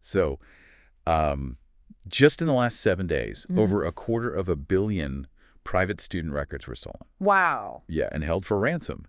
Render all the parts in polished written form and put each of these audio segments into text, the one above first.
So just in the last 7 days, Mhm. over 250 million private student records were stolen. Wow. Yeah, and held for ransom.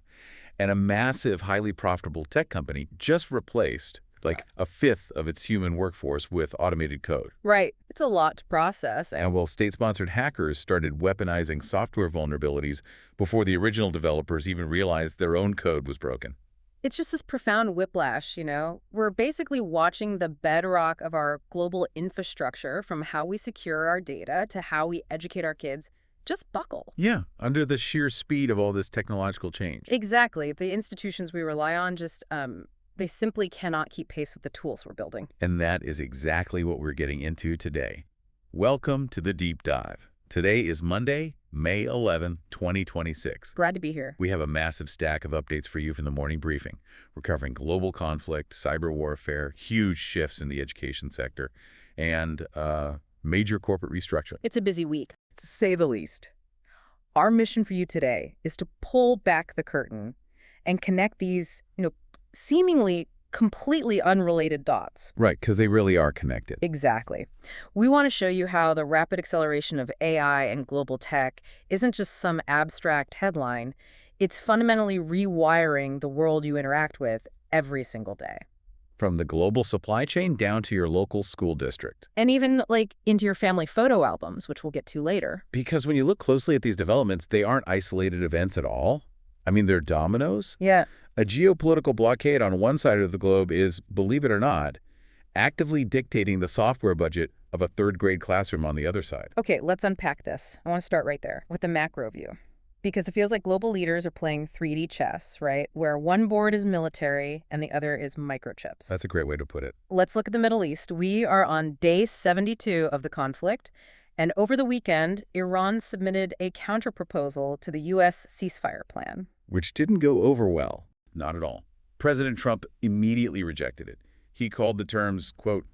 And a massive, highly profitable tech company just replaced like a fifth of its human workforce with automated code. Right. It's a lot to process. And while state-sponsored hackers started weaponizing software vulnerabilities before the original developers even realized their own code was broken. It's just this profound whiplash, you know? We're basically watching the bedrock of our global infrastructure, from how we secure our data to how we educate our kids, just buckle. Yeah, under the sheer speed of all this technological change. Exactly. The institutions we rely on just, they simply cannot keep pace with the tools we're building. And that is exactly what we're getting into today. Welcome to the Deep Dive. Today is Monday, May 11, 2026. Glad to be here. We have a massive stack of updates for you from the morning briefing. We're covering global conflict, cyber warfare, huge shifts in the education sector, and major corporate restructuring. It's a busy week, to say the least. Our mission for you today is to pull back the curtain and connect these, seemingly completely unrelated dots. Right, because they really are connected. Exactly. We want to show you how the rapid acceleration of AI and global tech isn't just some abstract headline. It's fundamentally rewiring the world you interact with every single day. From the global supply chain down to your local school district. And even, into your family photo albums, which we'll get to later. Because when you look closely at these developments, they aren't isolated events at all. I mean, they're dominoes. Yeah. A geopolitical blockade on one side of the globe is, believe it or not, actively dictating the software budget of a third-grade classroom on the other side. Okay, let's unpack this. I want to start right there with the macro view. Because it feels like global leaders are playing 3D chess, right? Where one board is military and the other is microchips. That's a great way to put it. Let's look at the Middle East. We are on day 72 of the conflict. And over the weekend, Iran submitted a counterproposal to the U.S. ceasefire plan. Which didn't go over well. Not at all. President Trump immediately rejected it. He called the terms, quote,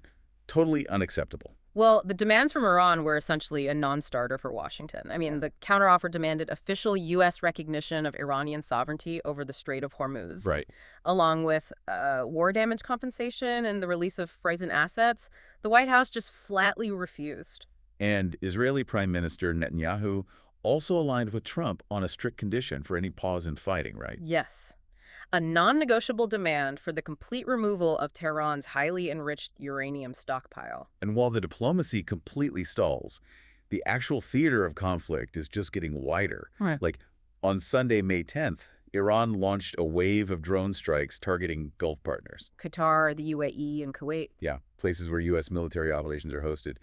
totally unacceptable. Well, the demands from Iran were essentially a non-starter for Washington. I mean, the counteroffer demanded official U.S. recognition of Iranian sovereignty over the Strait of Hormuz, Right. along with war damage compensation and the release of frozen assets. The White House just flatly refused. And Israeli Prime Minister Netanyahu also aligned with Trump on a strict condition for any pause in fighting, right? Yes. A non-negotiable demand for the complete removal of Tehran's highly enriched uranium stockpile. And while the diplomacy completely stalls, the actual theater of conflict is just getting wider. Right. Like on Sunday, May 10th, Iran launched a wave of drone strikes targeting Gulf partners. Qatar, the UAE, and Kuwait. Yeah, places where U.S. military operations are hosted.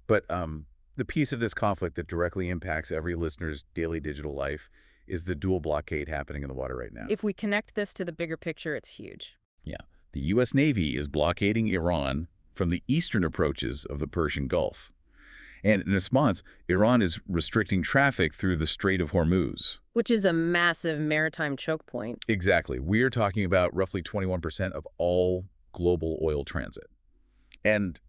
But the piece of this conflict that directly impacts every listener's daily digital life is the dual blockade happening in the water right now. If we connect this to the bigger picture, it's huge. Yeah. The U.S. Navy is blockading Iran from the eastern approaches of the Persian Gulf. And in response, Iran is restricting traffic through the Strait of Hormuz. Which is a massive maritime choke point. Exactly. We are talking about roughly 21% of all global oil transit. And,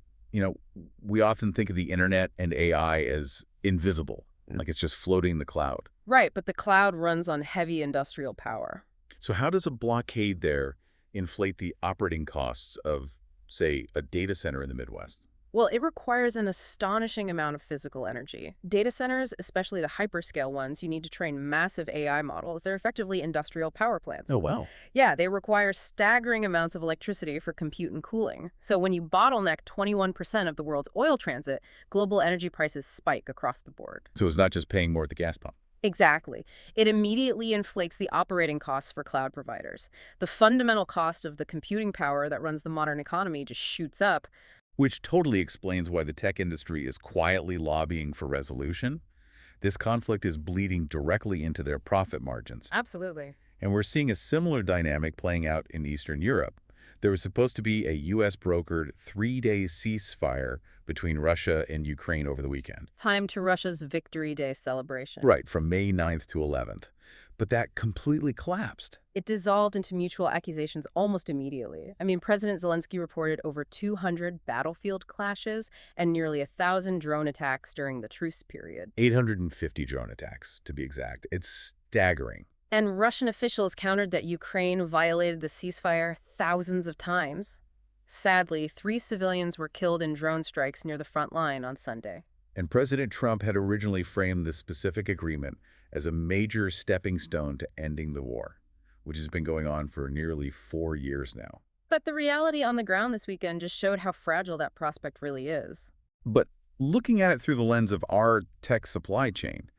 we often think of the internet and AI as invisible, like it's just floating in the cloud. Right, but the cloud runs on heavy industrial power. So how does a blockade there inflate the operating costs of, say, a data center in the Midwest? Well, it requires an astonishing amount of physical energy. Data centers, especially the hyperscale ones, you need to train massive AI models. They're effectively industrial power plants. Oh, wow. Yeah, they require staggering amounts of electricity for compute and cooling. So when you bottleneck 21% of the world's oil transit, global energy prices spike across the board. So it's not just paying more at the gas pump. Exactly. It immediately inflates the operating costs for cloud providers. The fundamental cost of the computing power that runs the modern economy just shoots up. Which totally explains why the tech industry is quietly lobbying for resolution. This conflict is bleeding directly into their profit margins. Absolutely. And we're seeing a similar dynamic playing out in Eastern Europe. There was supposed to be a U.S.-brokered 3-day ceasefire between Russia and Ukraine over the weekend. Time to Russia's Victory Day celebration. Right, from May 9th to 11th. But that completely collapsed. It dissolved into mutual accusations almost immediately. I mean, President Zelensky reported over 200 battlefield clashes and nearly 1,000 drone attacks during the truce period. 850 drone attacks, to be exact. It's staggering. And Russian officials countered that Ukraine violated the ceasefire thousands of times. Sadly, 3 civilians were killed in drone strikes near the front line on Sunday. And President Trump had originally framed this specific agreement as a major stepping stone to ending the war, which has been going on for nearly 4 years now. But the reality on the ground this weekend just showed how fragile that prospect really is. But looking at it through the lens of our tech supply chain,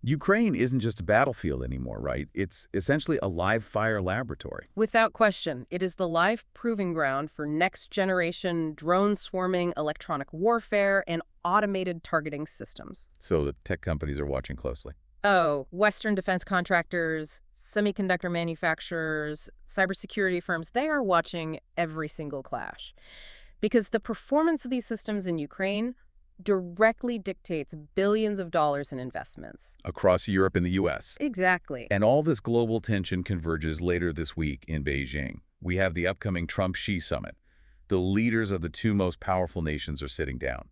Ukraine isn't just a battlefield anymore, right? It's essentially a live fire laboratory. Without question, it is the live proving ground for next-generation drone swarming, electronic warfare, and automated targeting systems. So the tech companies are watching closely. Oh, Western defense contractors, semiconductor manufacturers, cybersecurity firms, they are watching every single clash. Because the performance of these systems in Ukraine directly dictates billions of dollars in investments. Across Europe and the U.S. Exactly. And all this global tension converges later this week in Beijing. We have the upcoming Trump-Xi summit. The leaders of the two most powerful nations are sitting down.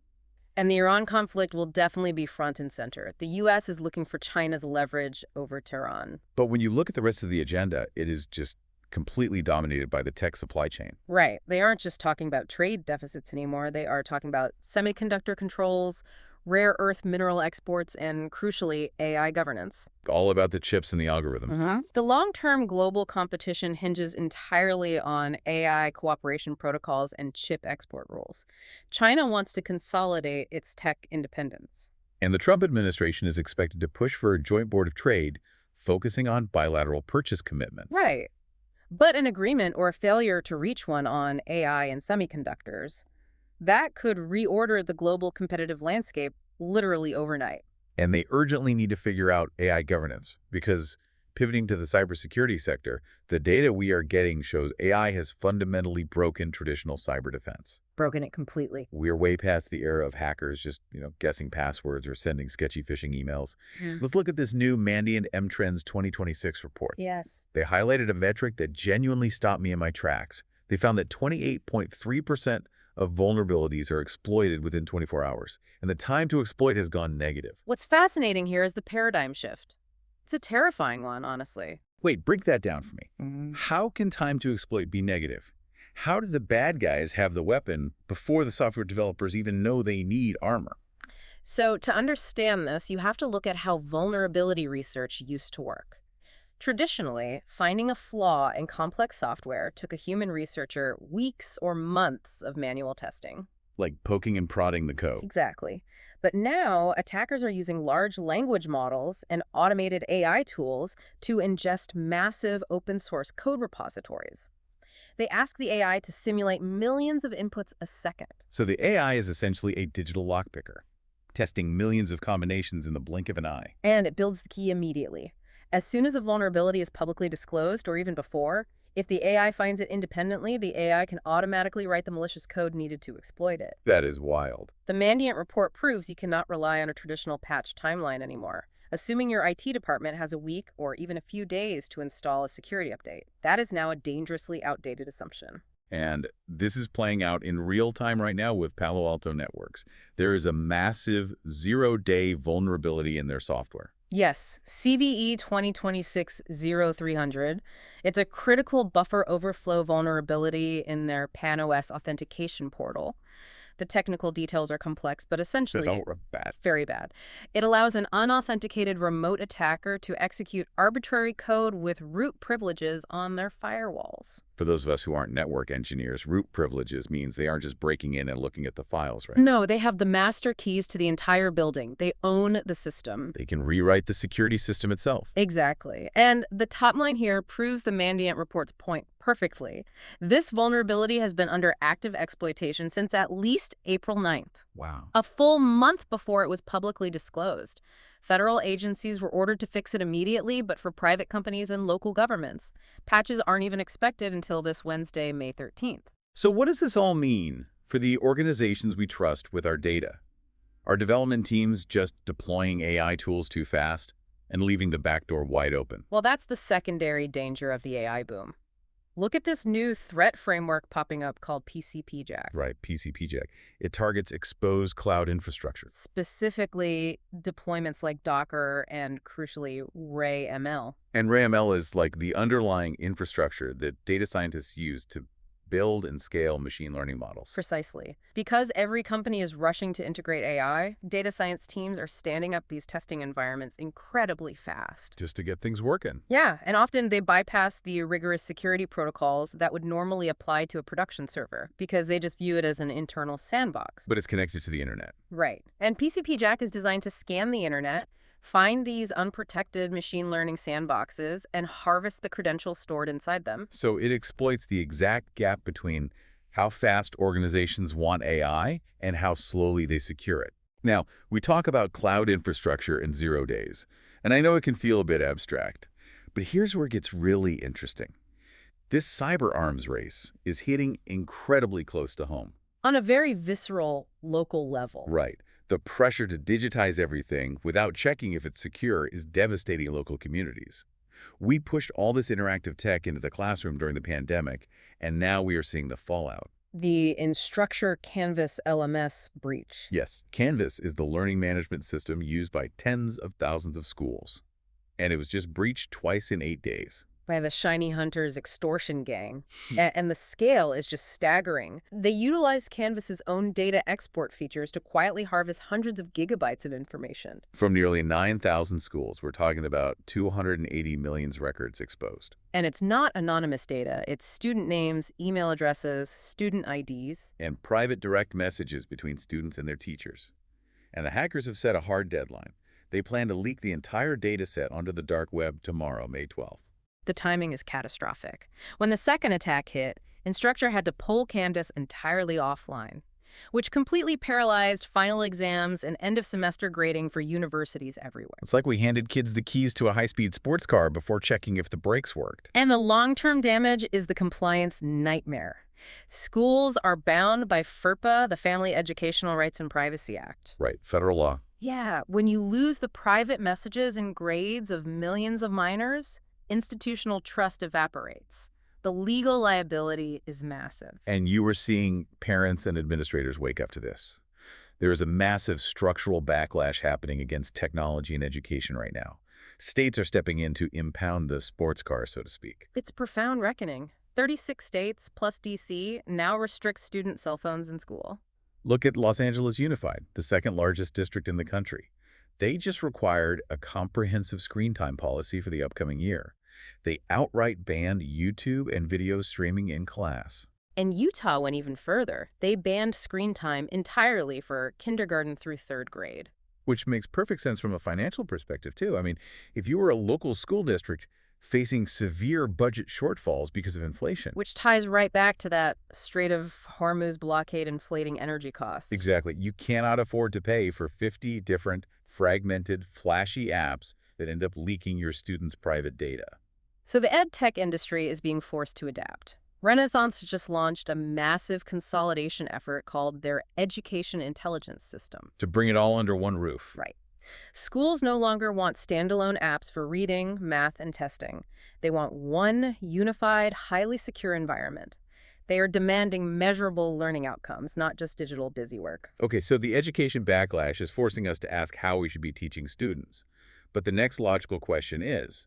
And the Iran conflict will definitely be front and center. The U.S. is looking for China's leverage over Tehran. But when you look at the rest of the agenda, it is just completely dominated by the tech supply chain. Right. They aren't just talking about trade deficits anymore. They are talking about semiconductor controls, rare earth mineral exports, and, crucially, AI governance. All about the chips and the algorithms. The long-term global competition hinges entirely on AI cooperation protocols and chip export rules. China wants to consolidate its tech independence. And the Trump administration is expected to push for a joint board of trade focusing on bilateral purchase commitments. Right. But an agreement or a failure to reach one on AI and semiconductors, that could reorder the global competitive landscape literally overnight. And they urgently need to figure out AI governance because, pivoting to the cybersecurity sector, the data we are getting shows AI has fundamentally broken traditional cyber defense. Broken it completely. We're way past the era of hackers just, guessing passwords or sending sketchy phishing emails. Let's look at this new Mandiant M-Trends 2026 report. Yes. They highlighted a metric that genuinely stopped me in my tracks. They found that 28.3% of vulnerabilities are exploited within 24 hours, and the time to exploit has gone negative. What's fascinating here is the paradigm shift. It's a terrifying one, honestly. Wait, break that down for me. How can time to exploit be negative? How did the bad guys have the weapon before the software developers even know they need armor? So to understand this, you have to look at how vulnerability research used to work. Traditionally, finding a flaw in complex software took a human researcher weeks or months of manual testing. Like poking and prodding the code. Exactly. But now, attackers are using large language models and automated AI tools to ingest massive open-source code repositories. They ask the AI to simulate millions of inputs a second. So the AI is essentially a digital lockpicker, testing millions of combinations in the blink of an eye. And it builds the key immediately. As soon as a vulnerability is publicly disclosed, or even before, if the AI finds it independently, the AI can automatically write the malicious code needed to exploit it. That is wild. The Mandiant report proves you cannot rely on a traditional patch timeline anymore. Assuming your IT department has a week or even a few days to install a security update, that is now a dangerously outdated assumption. And this is playing out in real time right now with Palo Alto Networks. There is a massive zero-day vulnerability in their software. Yes, CVE 2026-0300. It's a critical buffer overflow vulnerability in their PAN-OS authentication portal. The technical details are complex, but essentially bad. Very bad. It allows an unauthenticated remote attacker to execute arbitrary code with root privileges on their firewalls. For those of us who aren't network engineers, root privileges means they aren't just breaking in and looking at the files, right? No, they have the master keys to the entire building. They own the system. They can rewrite the security system itself. Exactly. And the top line here proves the Mandiant report's point perfectly. This vulnerability has been under active exploitation since at least April 9th. Wow. A full month before it was publicly disclosed. Federal agencies were ordered to fix it immediately, but for private companies and local governments, patches aren't even expected until this Wednesday, May 13th. So what does this all mean for the organizations we trust with our data? Are development teams just deploying AI tools too fast and leaving the back door wide open? Well, that's the secondary danger of the AI boom. Look at this new threat framework popping up called PCPJAC. Right, PCPJAC. It targets exposed cloud infrastructure. Specifically, deployments like Docker and, crucially, RayML. And RayML is like the underlying infrastructure that data scientists use to build and scale machine learning models. Precisely. Because every company is rushing to integrate AI, data science teams are standing up these testing environments incredibly fast. Just to get things working. Yeah, and often they bypass the rigorous security protocols that would normally apply to a production server because they just view it as an internal sandbox. But it's connected to the internet. Right. And PCP Jack is designed to scan the internet, find these unprotected machine learning sandboxes, and harvest the credentials stored inside them. So it exploits the exact gap between how fast organizations want AI and how slowly they secure it. Now, we talk about cloud infrastructure in 0 days, and I know it can feel a bit abstract, but here's where it gets really interesting. This cyber arms race is hitting incredibly close to home. On a very visceral, local level. Right. The pressure to digitize everything without checking if it's secure is devastating local communities. We pushed all this interactive tech into the classroom during the pandemic, and now we are seeing the fallout. The Instructure Canvas LMS breach. Yes, Canvas is the learning management system used by tens of thousands of schools. And it was just breached twice in 8 days. By the Shiny Hunters extortion gang. And the scale is just staggering. They utilized Canvas's own data export features to quietly harvest hundreds of gigabytes of information. From nearly 9,000 schools, we're talking about 280 million records exposed. And it's not anonymous data. It's student names, email addresses, student IDs. And private direct messages between students and their teachers. And the hackers have set a hard deadline. They plan to leak the entire data set onto the dark web tomorrow, May 12th. The timing is catastrophic. When the second attack hit, Instructure had to pull Canvas entirely offline, which completely paralyzed final exams and end-of-semester grading for universities everywhere. It's like we handed kids the keys to a high-speed sports car before checking if the brakes worked. And the long-term damage is the compliance nightmare. Schools are bound by FERPA, the Family Educational Rights and Privacy Act. Right, federal law. Yeah, when you lose the private messages and grades of millions of minors, institutional trust evaporates. The legal liability is massive. And you are seeing parents and administrators wake up to this. There is a massive structural backlash happening against technology and education right now. States are stepping in to impound the sports car, so to speak. It's profound reckoning. 36 states plus D.C. now restrict student cell phones in school. Look at Los Angeles Unified, the second largest district in the country. They just required a comprehensive screen time policy for the upcoming year. They outright banned YouTube and video streaming in class. And Utah went even further. They banned screen time entirely for kindergarten through 3rd grade. Which makes perfect sense from a financial perspective, too. I mean, if you were a local school district facing severe budget shortfalls because of inflation. Which ties right back to that Strait of Hormuz blockade inflating energy costs. Exactly. You cannot afford to pay for 50 different fragmented, flashy apps that end up leaking your students' private data. So the ed tech industry is being forced to adapt. Renaissance just launched a massive consolidation effort called their Education Intelligence System. To bring it all under one roof. Right. Schools no longer want standalone apps for reading, math, and testing. They want one unified, highly secure environment. They are demanding measurable learning outcomes, not just digital busywork. Okay, so the education backlash is forcing us to ask how we should be teaching students. But the next logical question is,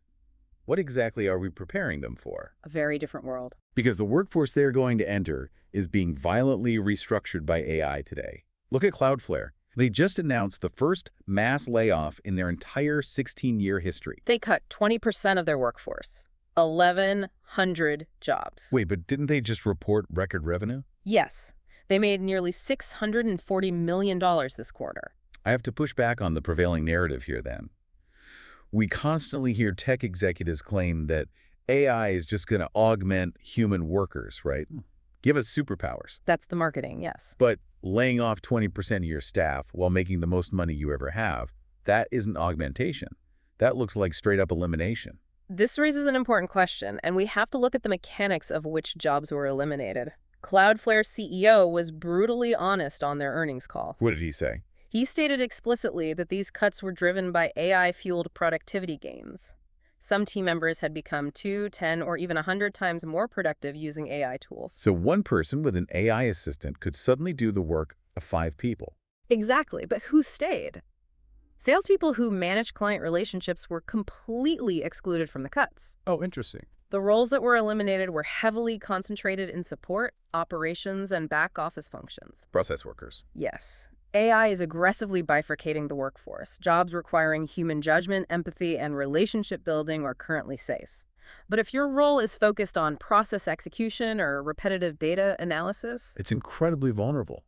what exactly are we preparing them for? A very different world. Because the workforce they're going to enter is being violently restructured by AI today. Look at Cloudflare. They just announced the first mass layoff in their entire 16-year history. They cut 20% of their workforce. 1,100 jobs. Wait, but didn't they just report record revenue? Yes. They made nearly $640 million this quarter. I have to push back on the prevailing narrative here then. We constantly hear tech executives claim that AI is just going to augment human workers, right? Give us superpowers. That's the marketing, yes. But laying off 20% of your staff while making the most money you ever have, that isn't augmentation. That looks like straight-up elimination. This raises an important question, and we have to look at the mechanics of which jobs were eliminated. Cloudflare's CEO was brutally honest on their earnings call. What did he say? He stated explicitly that these cuts were driven by AI-fueled productivity gains. Some team members had become 2, 10, or even 100 times more productive using AI tools. So one person with an AI assistant could suddenly do the work of 5 people. Exactly, but who stayed? Salespeople who manage client relationships were completely excluded from the cuts. Oh, interesting. The roles that were eliminated were heavily concentrated in support, operations, and back office functions. Process workers. Yes. AI is aggressively bifurcating the workforce. Jobs requiring human judgment, empathy, and relationship building are currently safe. But if your role is focused on process execution or repetitive data analysis, It's incredibly vulnerable.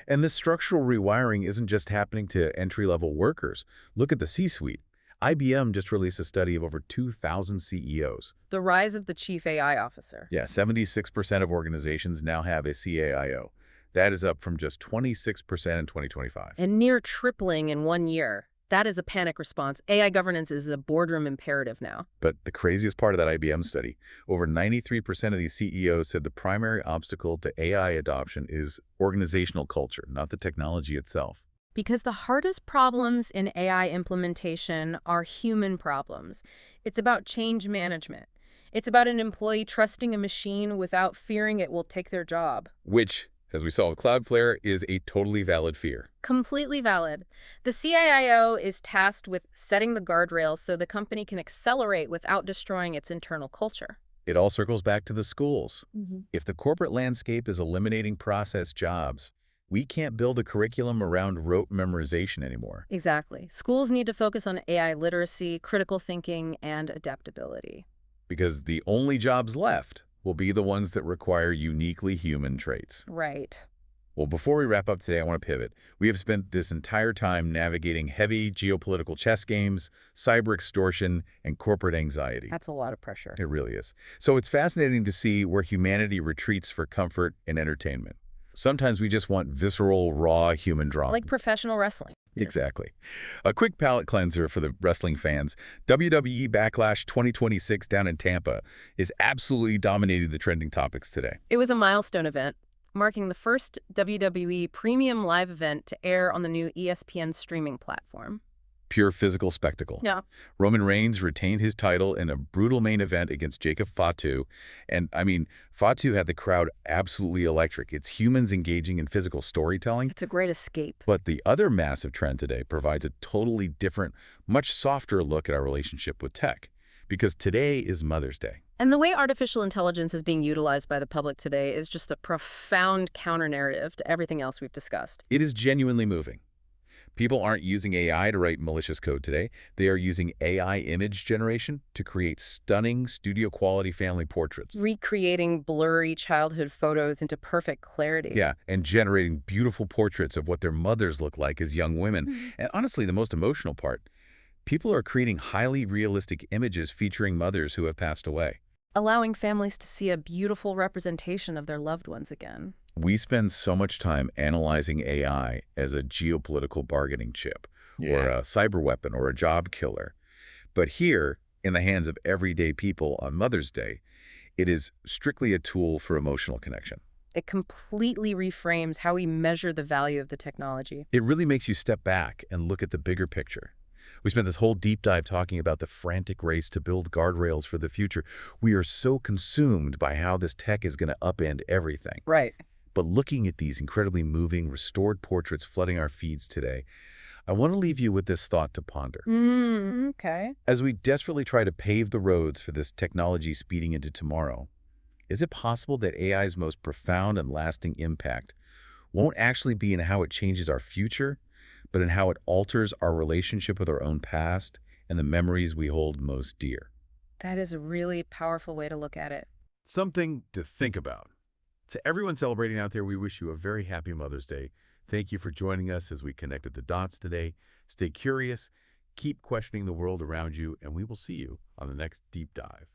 And this structural rewiring isn't just happening to entry-level workers. Look at the C-suite. IBM just released a study of over 2,000 CEOs. the rise of the chief AI officer. Yeah, 76% of organizations now have a CAIO. That is up from just 26% in 2025. And near tripling in 1 year. That is a panic response. AI governance is a boardroom imperative now. But the craziest part of that IBM study, over 93% of these CEOs said the primary obstacle to AI adoption is organizational culture, not the technology itself. Because the hardest problems in AI implementation are human problems. It's about change management. It's about an employee trusting a machine without fearing it will take their job. Which, as we saw with Cloudflare, is a totally valid fear. Completely valid. The CIO is tasked with setting the guardrails so the company can accelerate without destroying its internal culture. It all circles back to the schools. Mm-hmm. If the corporate landscape is eliminating process jobs, we can't build a curriculum around rote memorization anymore. Exactly. Schools need to focus on AI literacy, critical thinking, and adaptability. Because the only jobs left will be the ones that require uniquely human traits. Right. Well, before we wrap up today, I want to pivot. We have spent this entire time navigating heavy geopolitical chess games, cyber extortion, and corporate anxiety. That's a lot of pressure. It really is. So it's fascinating to see where humanity retreats for comfort and entertainment. Sometimes we just want visceral, raw human drama. Like professional wrestling. Exactly. A quick palate cleanser for the wrestling fans. WWE Backlash 2026 down in Tampa is absolutely dominating the trending topics today. It was a milestone event, marking the first WWE premium live event to air on the new ESPN streaming platform. Pure physical spectacle. Yeah. Roman Reigns retained his title in a brutal main event against Jacob Fatu. And, Fatu had the crowd absolutely electric. It's humans engaging in physical storytelling. It's a great escape. But the other massive trend today provides a totally different, much softer look at our relationship with tech. Because today is Mother's Day. And the way artificial intelligence is being utilized by the public today is just a profound counter-narrative to everything else we've discussed. It is genuinely moving. People aren't using AI to write malicious code today. They are using AI image generation to create stunning studio-quality family portraits. Recreating blurry childhood photos into perfect clarity. Yeah, and generating beautiful portraits of what their mothers look like as young women. And honestly, the most emotional part, people are creating highly realistic images featuring mothers who have passed away. Allowing families to see a beautiful representation of their loved ones again. We spend so much time analyzing AI as a geopolitical bargaining chip, or a cyber weapon, or a job killer. But here, in the hands of everyday people on Mother's Day, it is strictly a tool for emotional connection. It completely reframes how we measure the value of the technology. It really makes you step back and look at the bigger picture. We spent this whole deep dive talking about the frantic race to build guardrails for the future. We are so consumed by how this tech is going to upend everything. Right. But looking at these incredibly moving, restored portraits flooding our feeds today, I want to leave you with this thought to ponder. Okay. As we desperately try to pave the roads for this technology speeding into tomorrow, is it possible that AI's most profound and lasting impact won't actually be in how it changes our future, but in how it alters our relationship with our own past and the memories we hold most dear? That is a really powerful way to look at it. Something to think about. To everyone celebrating out there, we wish you a very happy Mother's Day. Thank you for joining us as we connected the dots today. Stay curious, keep questioning the world around you, and we will see you on the next Deep Dive.